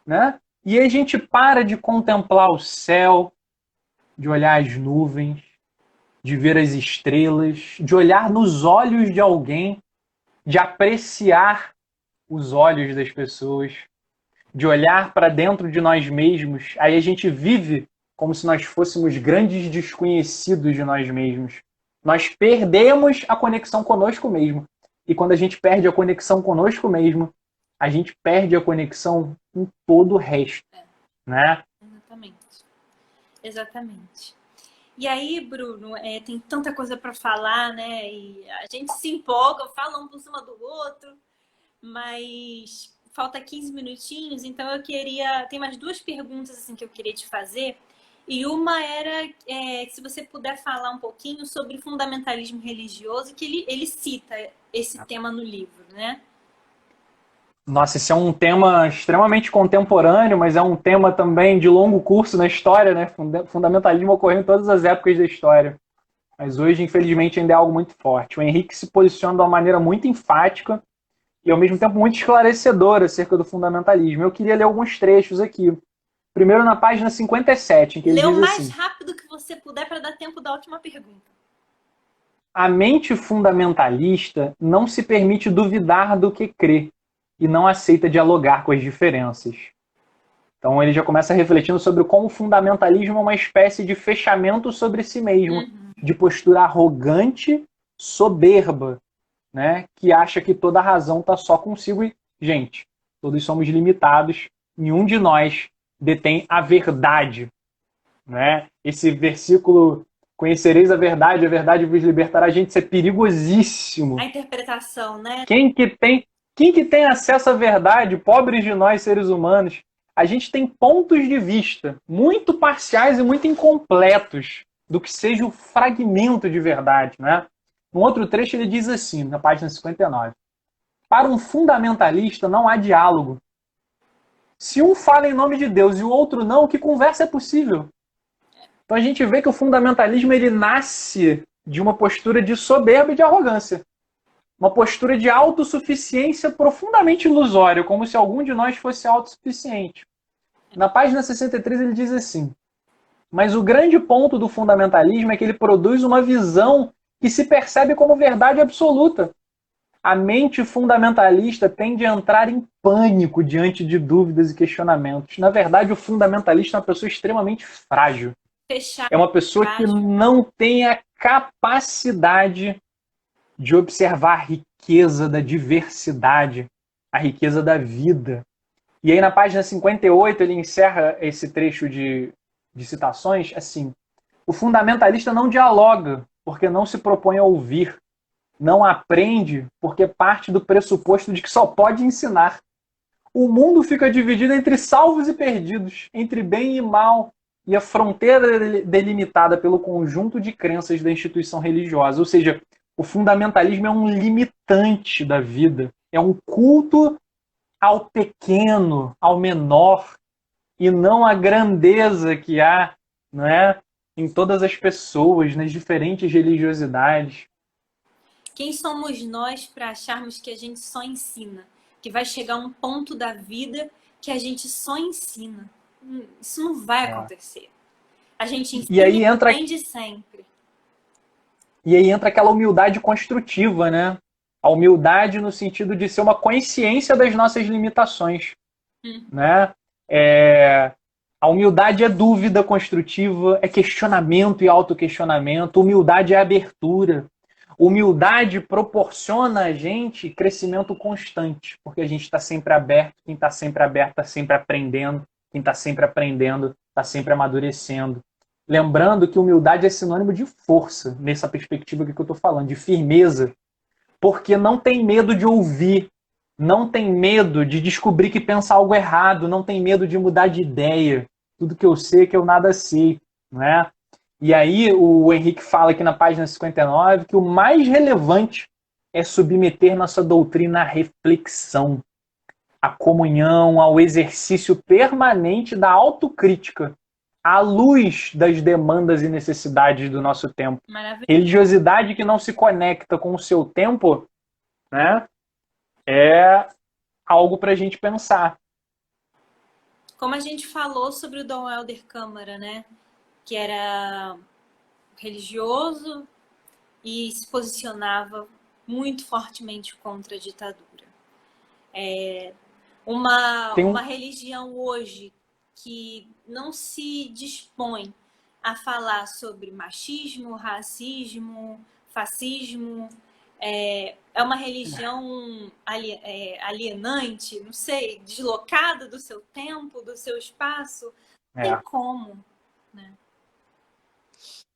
né? E aí a gente para de contemplar o céu, de olhar as nuvens, de ver as estrelas, de olhar nos olhos de alguém, de apreciar os olhos das pessoas, de olhar para dentro de nós mesmos. Aí a gente vive como se nós fôssemos grandes desconhecidos de nós mesmos. Nós perdemos a conexão conosco mesmo. E quando a gente perde a conexão conosco mesmo, a gente perde a conexão com todo o resto. Né? Exatamente. E aí, Bruno, tem tanta coisa para falar, né? E a gente se empolga, fala um por cima do outro, mas falta 15 minutinhos, então eu queria... Tem mais duas perguntas assim, que eu queria te fazer. E uma era se você puder falar um pouquinho sobre fundamentalismo religioso, que ele cita esse tema no livro, né? Nossa, esse é um tema extremamente contemporâneo, mas é um tema também de longo curso na história, né? Fundamentalismo ocorreu em todas as épocas da história. Mas hoje, infelizmente, ainda é algo muito forte. O Henrique se posiciona de uma maneira muito enfática e, ao mesmo tempo, muito esclarecedora acerca do fundamentalismo. Eu queria ler alguns trechos aqui. Primeiro, na página 57, em que ele diz assim: lê o mais rápido que você puder para dar tempo da última pergunta. A mente fundamentalista não se permite duvidar do que crê e não aceita dialogar com as diferenças. Então ele já começa refletindo sobre como o fundamentalismo é uma espécie de fechamento sobre si mesmo, de postura arrogante, soberba, né? Que acha que toda a razão está só consigo. E, gente, todos somos limitados, nenhum de nós detém a verdade. Né? Esse versículo, conhecereis a verdade vos libertará, gente, isso é perigosíssimo. A interpretação, né? Quem que tem acesso à verdade, pobres de nós, seres humanos? A gente tem pontos de vista muito parciais e muito incompletos do que seja o fragmento de verdade. Né? Um outro trecho ele diz assim, na página 59. Para um fundamentalista não há diálogo. Se um fala em nome de Deus e o outro não, que conversa é possível? Então a gente vê que o fundamentalismo ele nasce de uma postura de soberba e de arrogância. Uma postura de autossuficiência profundamente ilusória, como se algum de nós fosse autossuficiente. Na página 63 ele diz assim: mas o grande ponto do fundamentalismo é que ele produz uma visão que se percebe como verdade absoluta. A mente fundamentalista tende a entrar em pânico diante de dúvidas e questionamentos. Na verdade, o fundamentalista é uma pessoa extremamente frágil. É uma pessoa que não tem a capacidade de observar a riqueza da diversidade, a riqueza da vida. E aí na página 58 ele encerra esse trecho de citações assim: o fundamentalista não dialoga porque não se propõe a ouvir, não aprende porque parte do pressuposto de que só pode ensinar. O mundo fica dividido entre salvos e perdidos, entre bem e mal, e a fronteira delimitada pelo conjunto de crenças da instituição religiosa. Ou seja, O fundamentalismo é um limitante da vida. É um culto ao pequeno, ao menor, e não à grandeza que há, não é, em todas as pessoas, nas diferentes religiosidades. Quem somos nós para acharmos que a gente só ensina? Que vai chegar um ponto da vida que a gente só ensina? Isso não vai acontecer. A gente ensina e aí entra, desde sempre. E aí entra aquela humildade construtiva, né? A humildade no sentido de ser uma consciência das nossas limitações, né? A humildade é dúvida construtiva, é questionamento e autoquestionamento. Humildade é abertura. Humildade proporciona a gente crescimento constante, porque a gente está sempre aberto. Quem está sempre aberto está sempre aprendendo. Quem está sempre aprendendo está sempre amadurecendo. Lembrando que humildade é sinônimo de força, nessa perspectiva que eu estou falando, de firmeza, porque não tem medo de ouvir, não tem medo de descobrir que pensa algo errado, não tem medo de mudar de ideia. Tudo que eu sei é que eu nada sei, não é? E aí o Henrique fala aqui na página 59 que o mais relevante é submeter nossa doutrina à reflexão, à comunhão, ao exercício permanente da autocrítica, à luz das demandas e necessidades do nosso tempo. Religiosidade que não se conecta com o seu tempo, né, é algo para a gente pensar. Como a gente falou sobre o Dom Helder Câmara, né, que era religioso e se posicionava muito fortemente contra a ditadura. Uma religião hoje que não se dispõe a falar sobre machismo, racismo, fascismo, é uma religião alienante, não sei, deslocada do seu tempo, do seu espaço. Não tem como, né?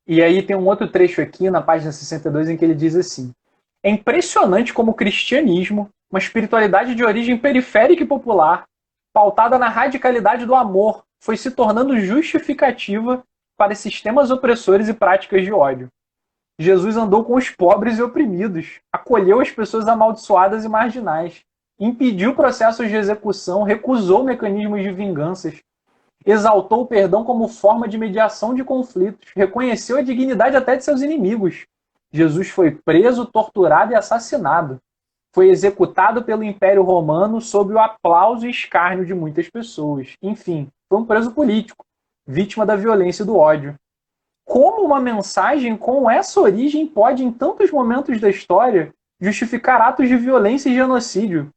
E aí tem um outro trecho aqui na página 62 em que ele diz assim: é impressionante como o cristianismo, uma espiritualidade de origem periférica e popular, pautada na radicalidade do amor, foi se tornando justificativa para sistemas opressores e práticas de ódio. Jesus andou com os pobres e oprimidos, acolheu as pessoas amaldiçoadas e marginais, impediu processos de execução, recusou mecanismos de vinganças, exaltou o perdão como forma de mediação de conflitos, reconheceu a dignidade até de seus inimigos. Jesus foi preso, torturado e assassinado. Foi executado pelo Império Romano sob o aplauso e escárnio de muitas pessoas. Enfim, foi um preso político, vítima da violência e do ódio. Como uma mensagem com essa origem pode, em tantos momentos da história, justificar atos de violência e genocídio?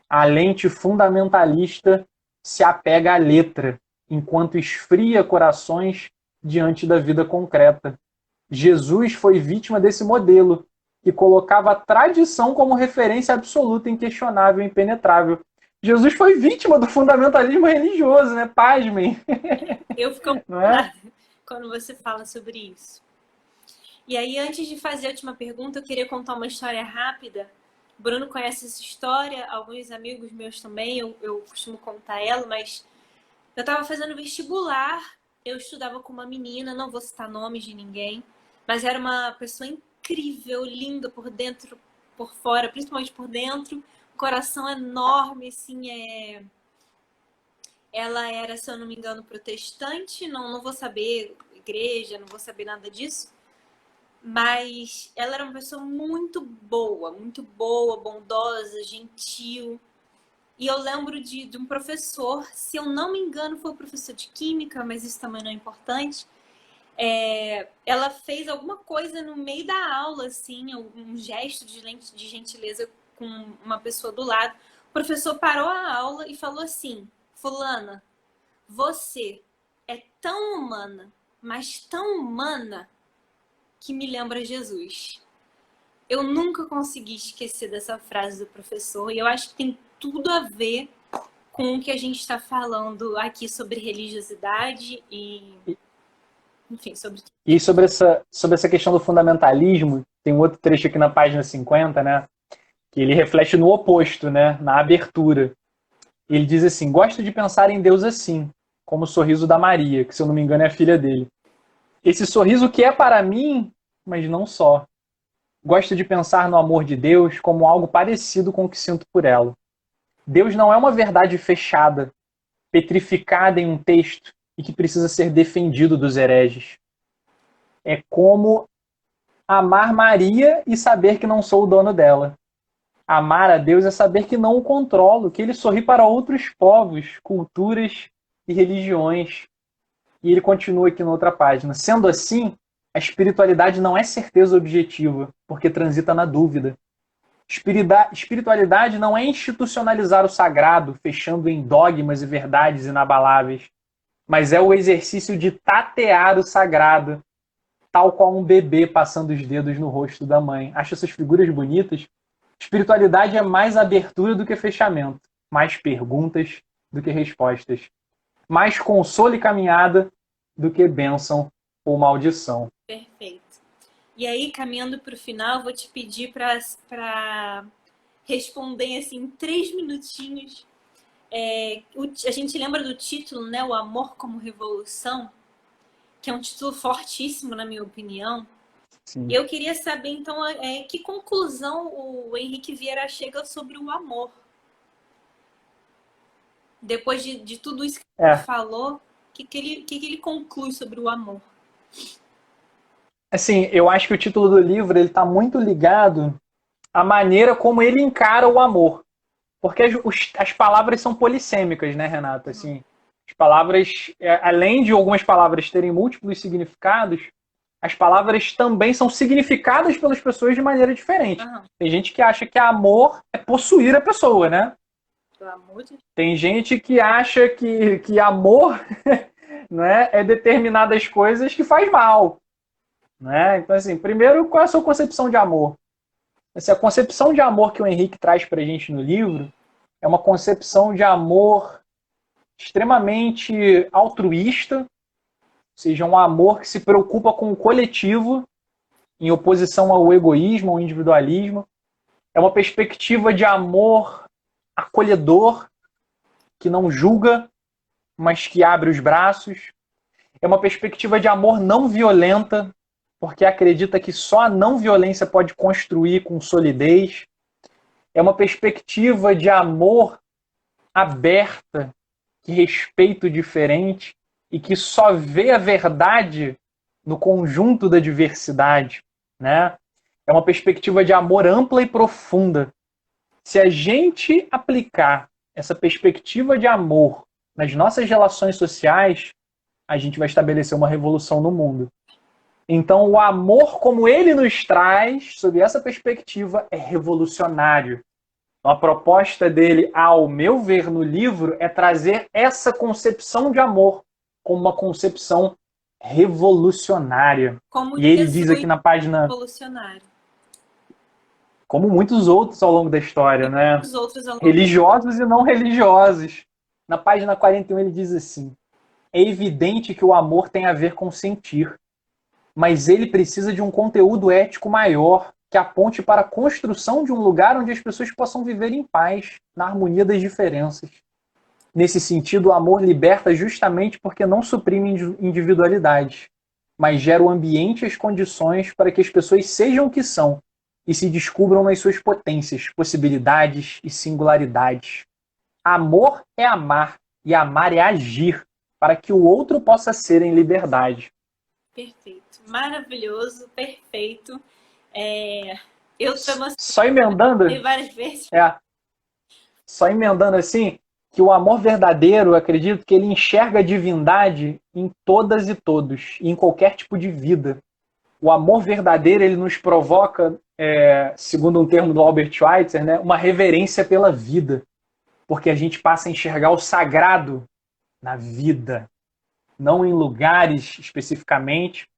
A lente fundamentalista se apega à letra, enquanto esfria corações diante da vida concreta. Jesus foi vítima desse modelo, que colocava a tradição como referência absoluta, inquestionável e impenetrável. Jesus foi vítima do fundamentalismo religioso, né? Pasmem. Eu fico emocionada quando você fala sobre isso. E aí, antes de fazer a última pergunta, eu queria contar uma história rápida. O Bruno conhece essa história, alguns amigos meus também, eu costumo contar ela, mas eu estava fazendo vestibular, eu estudava com uma menina, não vou citar nomes de ninguém, mas era uma pessoa incrível, linda por dentro, por fora, principalmente por dentro, um coração enorme, assim, Ela era, se eu não me engano, protestante, não vou saber igreja, não vou saber nada disso, mas ela era uma pessoa muito boa, bondosa, gentil. E eu lembro de um professor, se eu não me engano, foi o professor de química, mas isso também não é importante. Ela fez alguma coisa no meio da aula, assim, um gesto de gentileza com uma pessoa do lado. O professor parou a aula e falou assim: fulana, você é tão humana, mas tão humana, que me lembra Jesus. Eu nunca consegui esquecer dessa frase do professor, e eu acho que tem tudo a ver com o que a gente está falando aqui sobre religiosidade e, enfim, sobre... E sobre essa questão do fundamentalismo, tem um outro trecho aqui na página 50, né, que ele reflete no oposto, né, na abertura. Ele diz assim: gosto de pensar em Deus assim, como o sorriso da Maria, que, se eu não me engano, é a filha dele. Esse sorriso que é para mim, mas não só. gosto de pensar no amor de Deus como algo parecido com o que sinto por ela. Deus não é uma verdade fechada, petrificada em um texto e que precisa ser defendido dos hereges. É como amar Maria e saber que não sou o dono dela. Amar a Deus é saber que não o controlo, que ele sorri para outros povos, culturas e religiões. E ele continua aqui na outra página. Sendo assim, a espiritualidade não é certeza objetiva, porque transita na dúvida. Espiritualidade não é institucionalizar o sagrado, fechando em dogmas e verdades inabaláveis, mas é o exercício de tatear o sagrado, tal qual um bebê passando os dedos no rosto da mãe. Acho essas figuras bonitas. Espiritualidade é mais abertura do que fechamento, mais perguntas do que respostas, mais consolo e caminhada do que bênção ou maldição. Perfeito. E aí, caminhando para o final, vou te pedir para responder assim, em 3 minutinhos. A gente lembra do título, né? O Amor como Revolução, que é um título fortíssimo, na minha opinião. Sim. Eu queria saber, então, que conclusão o Henrique Vieira chega sobre o amor. Depois de tudo isso que ele falou, o que ele conclui sobre o amor? Assim, eu acho que o título do livro ele está muito ligado à maneira como ele encara o amor. Porque as palavras são polissêmicas, né, Renata? Assim, as palavras, além de algumas palavras terem múltiplos significados, as palavras também são significadas pelas pessoas de maneira diferente. Tem gente que acha que amor é possuir a pessoa, né? Tem gente que acha que amor né, é determinadas coisas que faz mal. Né? Então, assim, primeiro, qual é a sua concepção de amor? A concepção de amor que o Henrique traz para a gente no livro é uma concepção de amor extremamente altruísta, ou seja, um amor que se preocupa com o coletivo, em oposição ao egoísmo, ao individualismo. É uma perspectiva de amor acolhedor, que não julga, mas que abre os braços. É uma perspectiva de amor não violenta, porque acredita que só a não violência pode construir com solidez. É uma perspectiva de amor aberta, que respeita o diferente e que só vê a verdade no conjunto da diversidade, né? É uma perspectiva de amor ampla e profunda. Se a gente aplicar essa perspectiva de amor nas nossas relações sociais, a gente vai estabelecer uma revolução no mundo. Então, o amor, como ele nos traz, sob essa perspectiva, é revolucionário. A proposta dele, ao meu ver, no livro, é trazer essa concepção de amor como uma concepção revolucionária. Como e ele diz aqui na página... Revolucionário. Como muitos outros ao longo da história, né? Religiosos e não religiosos. Na página 41 ele diz assim: é evidente que o amor tem a ver com sentir, mas ele precisa de um conteúdo ético maior que aponte para a construção de um lugar onde as pessoas possam viver em paz, na harmonia das diferenças. Nesse sentido, o amor liberta justamente porque não suprime individualidade, mas gera o ambiente e as condições para que as pessoas sejam o que são e se descubram nas suas potências, possibilidades e singularidades. Amor é amar, e amar é agir, para que o outro possa ser em liberdade. Perfeito. Maravilhoso, perfeito. Só emendando... várias vezes. Só emendando assim, que o amor verdadeiro, eu acredito que ele enxerga a divindade em todas e todos, e em qualquer tipo de vida. O amor verdadeiro, ele nos provoca, segundo um termo do Albert Schweitzer, né, uma reverência pela vida, porque a gente passa a enxergar o sagrado na vida, não em lugares especificamente,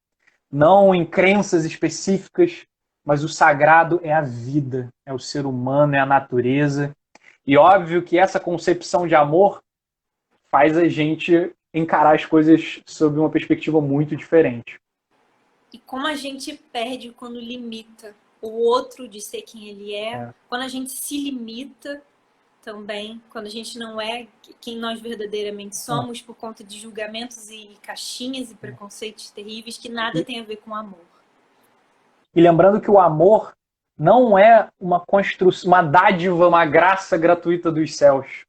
não em crenças específicas, mas o sagrado é a vida, é o ser humano, é a natureza. E óbvio que essa concepção de amor faz a gente encarar as coisas sob uma perspectiva muito diferente. E como a gente perde quando limita o outro de ser quem ele é. Quando a gente se limita também, quando a gente não é quem nós verdadeiramente somos por conta de julgamentos e caixinhas e preconceitos terríveis que nada tem a ver com amor. E lembrando que o amor não é uma construção, uma dádiva, uma graça gratuita dos céus.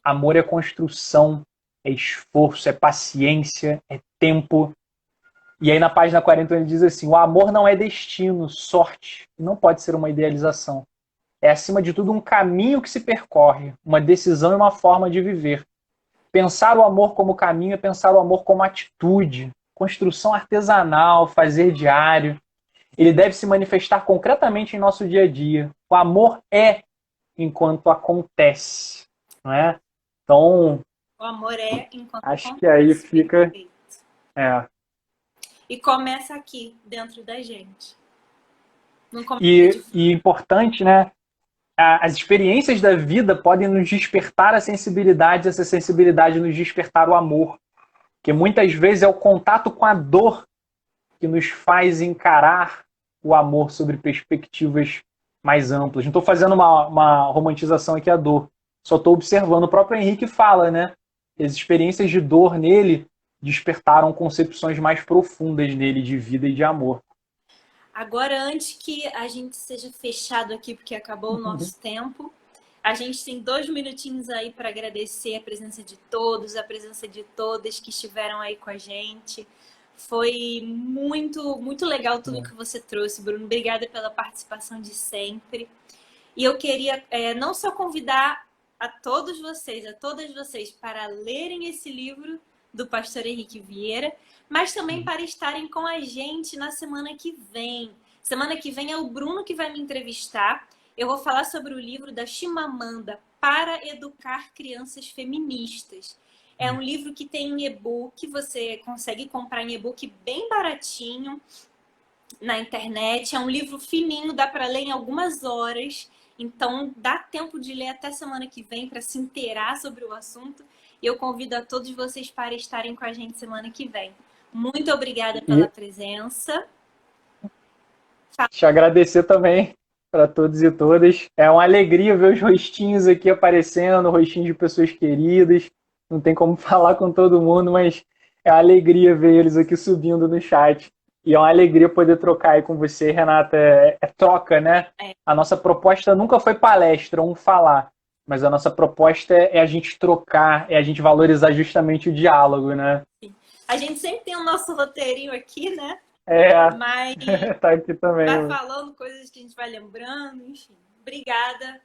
Amor é construção, é esforço, é paciência, é tempo. E aí na página 40 ele diz assim: o amor não é destino, sorte, não pode ser uma idealização. É, acima de tudo, um caminho que se percorre, uma decisão e uma forma de viver. Pensar o amor como caminho é pensar o amor como atitude, construção artesanal, fazer diário. Ele deve se manifestar concretamente em nosso dia a dia. O amor é enquanto acontece, não é? Então, o amor é enquanto acho acontece. que aí fica... É. E começa aqui, dentro da gente. E importante, né? As experiências da vida podem nos despertar a sensibilidade, essa sensibilidade nos despertar o amor. Que muitas vezes é o contato com a dor que nos faz encarar o amor sobre perspectivas mais amplas. Não estou fazendo uma romantização aqui à dor. Só estou observando. O próprio Henrique fala, né? As experiências de dor nele despertaram concepções mais profundas nele de vida e de amor. Agora, antes que a gente seja fechado aqui, porque acabou o nosso tempo, a gente tem 2 minutinhos aí para agradecer a presença de todos, a presença de todas que estiveram aí com a gente. Foi muito, muito legal tudo que você trouxe, Bruno. Obrigada pela participação de sempre. E eu queria não só convidar a todos vocês, a todas vocês, para lerem esse livro do pastor Henrique Vieira, mas também para estarem com a gente na semana que vem. Semana que vem é o Bruno que vai me entrevistar. Eu vou falar sobre o livro da Chimamanda, Para Educar Crianças Feministas. É um livro que tem em e-book, você consegue comprar em e-book bem baratinho na internet. É um livro fininho, dá para ler em algumas horas. Então, dá tempo de ler até semana que vem para se inteirar sobre o assunto. E eu convido a todos vocês para estarem com a gente semana que vem. Muito obrigada pela presença. Te agradecer também para todos e todas. É uma alegria ver os rostinhos aqui aparecendo, rostinhos de pessoas queridas. Não tem como falar com todo mundo, mas é uma alegria ver eles aqui subindo no chat. E é uma alegria poder trocar aí com você, Renata. É troca, né? A nossa proposta nunca foi palestra, falar. Mas a nossa proposta é a gente trocar, é a gente valorizar justamente o diálogo, né? A gente sempre tem o nosso roteirinho aqui, né? Mas tá aqui também. Vai falando coisas que a gente vai lembrando, enfim. Obrigada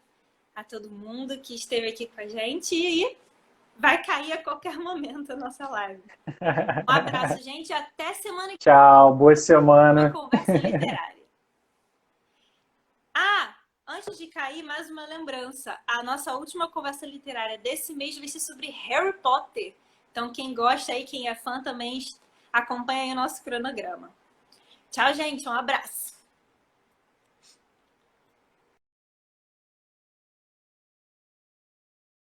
a todo mundo que esteve aqui com a gente e vai cair a qualquer momento a nossa live. Um abraço, gente. Até semana que vem. Tchau, boa semana. Uma conversa literária. Antes de cair, mais uma lembrança. A nossa última conversa literária desse mês vai ser sobre Harry Potter. Então, quem gosta aí, quem é fã também, acompanha aí o nosso cronograma. Tchau, gente. Um abraço.